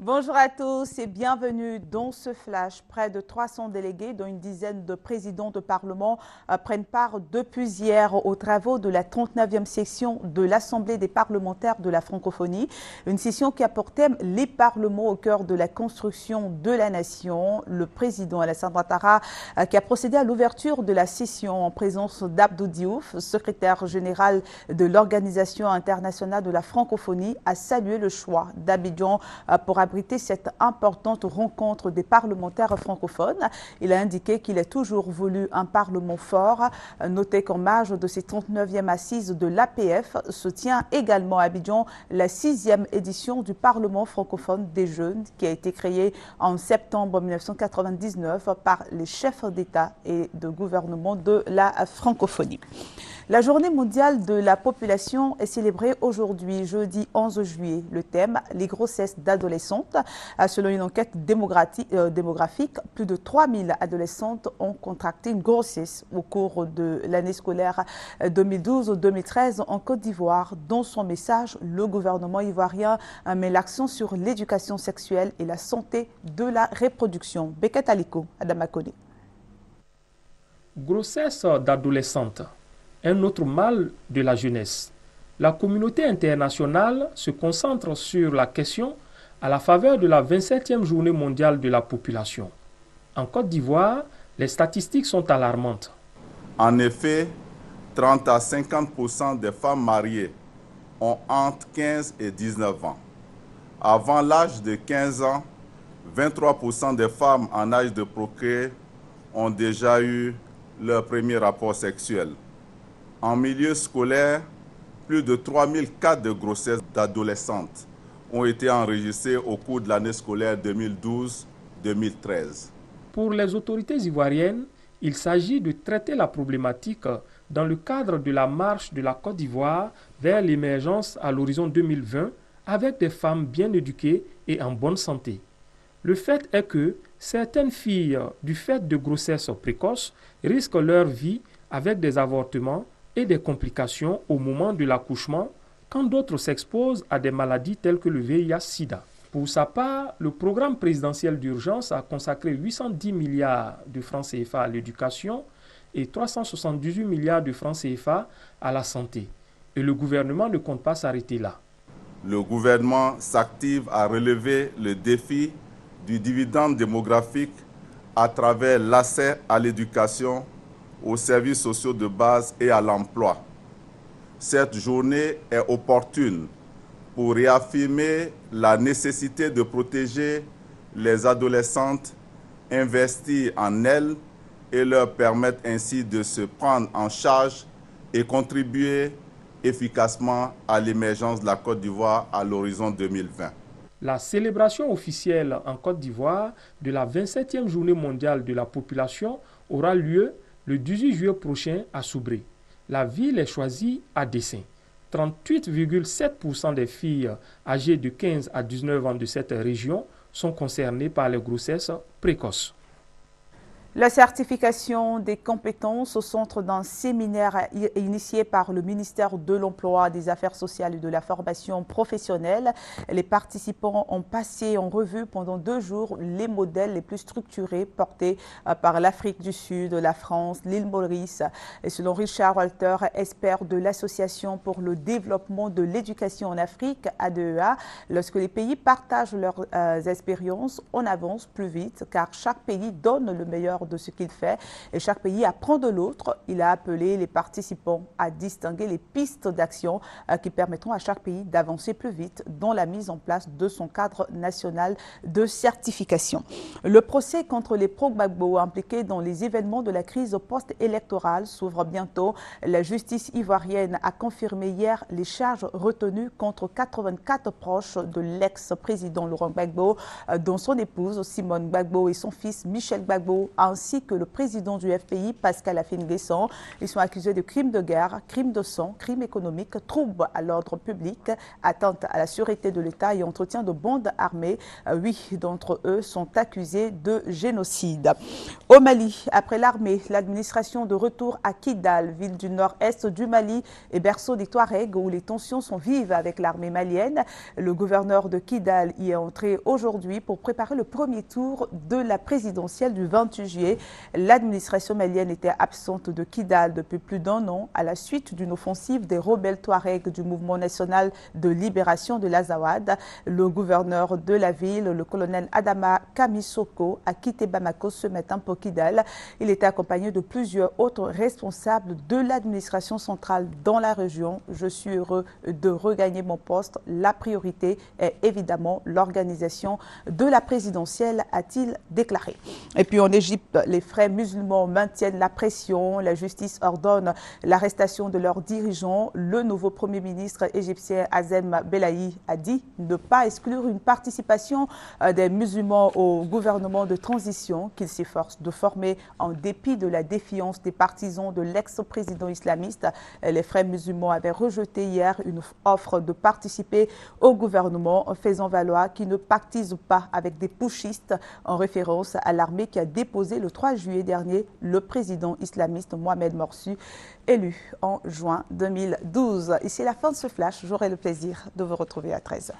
Bonjour à tous et bienvenue dans ce flash. Près de 300 délégués, dont une dizaine de présidents de parlement, prennent part depuis hier aux travaux de la 39e session de l'Assemblée des parlementaires de la francophonie. Une session qui a pour thème les parlements au cœur de la construction de la nation. Le président Alassane Ouattara, qui a procédé à l'ouverture de la session en présence d'Abdou Diouf, secrétaire général de l'Organisation internationale de la francophonie, a salué le choix d'Abidjan pour abriter cette importante rencontre des parlementaires francophones. Il a indiqué qu'il a toujours voulu un parlement fort. Notez qu'en marge de ces 39e assises de l'APF se tient également à Abidjan la 6e édition du Parlement francophone des jeunes qui a été créée en septembre 1999 par les chefs d'État et de gouvernement de la francophonie. La journée mondiale de la population est célébrée aujourd'hui, jeudi 11 juillet. Le thème, les grossesses d'adolescentes. Selon une enquête démographique, plus de 3000 adolescentes ont contracté une grossesse au cours de l'année scolaire 2012-2013 en Côte d'Ivoire. Dans son message, le gouvernement ivoirien met l'accent sur l'éducation sexuelle et la santé de la reproduction. Beket Aliko, Adama Kone. Grossesse d'adolescentes. Un autre mal de la jeunesse. La communauté internationale se concentre sur la question à la faveur de la 27e journée mondiale de la population. En Côte d'Ivoire, les statistiques sont alarmantes. En effet, 30 à 50% des femmes mariées ont entre 15 et 19 ans. Avant l'âge de 15 ans, 23% des femmes en âge de procréer ont déjà eu leur premier rapport sexuel. En milieu scolaire, plus de 3000 cas de grossesse d'adolescentes ont été enregistrés au cours de l'année scolaire 2012-2013. Pour les autorités ivoiriennes, il s'agit de traiter la problématique dans le cadre de la marche de la Côte d'Ivoire vers l'émergence à l'horizon 2020 avec des femmes bien éduquées et en bonne santé. Le fait est que certaines filles, du fait de grossesses précoces, risquent leur vie avec des avortements et des complications au moment de l'accouchement, quand d'autres s'exposent à des maladies telles que le VIH-Sida. Pour sa part, le programme présidentiel d'urgence a consacré 810 milliards de francs CFA à l'éducation et 378 milliards de francs CFA à la santé. Et le gouvernement ne compte pas s'arrêter là. Le gouvernement s'active à relever le défi du dividende démographique à travers l'accès à l'éducation, aux services sociaux de base et à l'emploi. Cette journée est opportune pour réaffirmer la nécessité de protéger les adolescentes, investir en elles et leur permettre ainsi de se prendre en charge et contribuer efficacement à l'émergence de la Côte d'Ivoire à l'horizon 2020. La célébration officielle en Côte d'Ivoire de la 27e journée mondiale de la population aura lieu le 18 juillet prochain à Soubré. La ville est choisie à dessein. 38,7% des filles âgées de 15 à 19 ans de cette région sont concernées par les grossesses précoces. La certification des compétences au centre d'un séminaire initié par le ministère de l'Emploi, des Affaires sociales et de la formation professionnelle. Les participants ont passé en revue pendant 2 jours les modèles les plus structurés portés par l'Afrique du Sud, la France, l'île Maurice. Et selon Richard Walter, expert de l'Association pour le développement de l'éducation en Afrique, ADEA, lorsque les pays partagent leurs expériences, on avance plus vite car chaque pays donne le meilleur de ce qu'il fait et chaque pays apprend de l'autre. Il a appelé les participants à distinguer les pistes d'action qui permettront à chaque pays d'avancer plus vite dans la mise en place de son cadre national de certification. Le procès contre les pro-Gbagbo impliqués dans les événements de la crise post-électorale s'ouvre bientôt. La justice ivoirienne a confirmé hier les charges retenues contre 84 proches de l'ex-président Laurent Gbagbo, dont son épouse Simone Gbagbo et son fils Michel Gbagbo, ainsi que le président du FPI, Pascal Affi-N'Guessan. Ils sont accusés de crimes de guerre, crimes de sang, crimes économiques, troubles à l'ordre public, atteinte à la sûreté de l'État et entretien de bandes armées. 8 d'entre eux sont accusés de génocide. Au Mali, après l'armée, l'administration de retour à Kidal, ville du nord-est du Mali et berceau des Touaregs où les tensions sont vives avec l'armée malienne. Le gouverneur de Kidal y est entré aujourd'hui pour préparer le premier tour de la présidentielle du 28 juillet. L'administration malienne était absente de Kidal depuis plus d'1 an à la suite d'une offensive des rebelles Touaregs du mouvement national de libération de l'Azawad. Le gouverneur de la ville, le colonel Adama Kamisoko, a quitté Bamako ce matin pour Kidal. Il était accompagné de plusieurs autres responsables de l'administration centrale dans la région. Je suis heureux de regagner mon poste. La priorité est évidemment l'organisation de la présidentielle, a-t-il déclaré. Et puis en Égypte, les frères musulmans maintiennent la pression. La justice ordonne l'arrestation de leurs dirigeants. Le nouveau premier ministre égyptien Azem Belaï a dit ne pas exclure une participation des musulmans au gouvernement de transition qu'il s'efforce de former en dépit de la défiance des partisans de l'ex-président islamiste. Les frères musulmans avaient rejeté hier une offre de participer au gouvernement, faisant valoir qu'ils ne pactisent pas avec des putschistes, en référence à l'armée qui a déposé le 3 juillet dernier le président islamiste Mohamed Morsi, élu en juin 2012. Ici la fin de ce flash. J'aurai le plaisir de vous retrouver à 13h.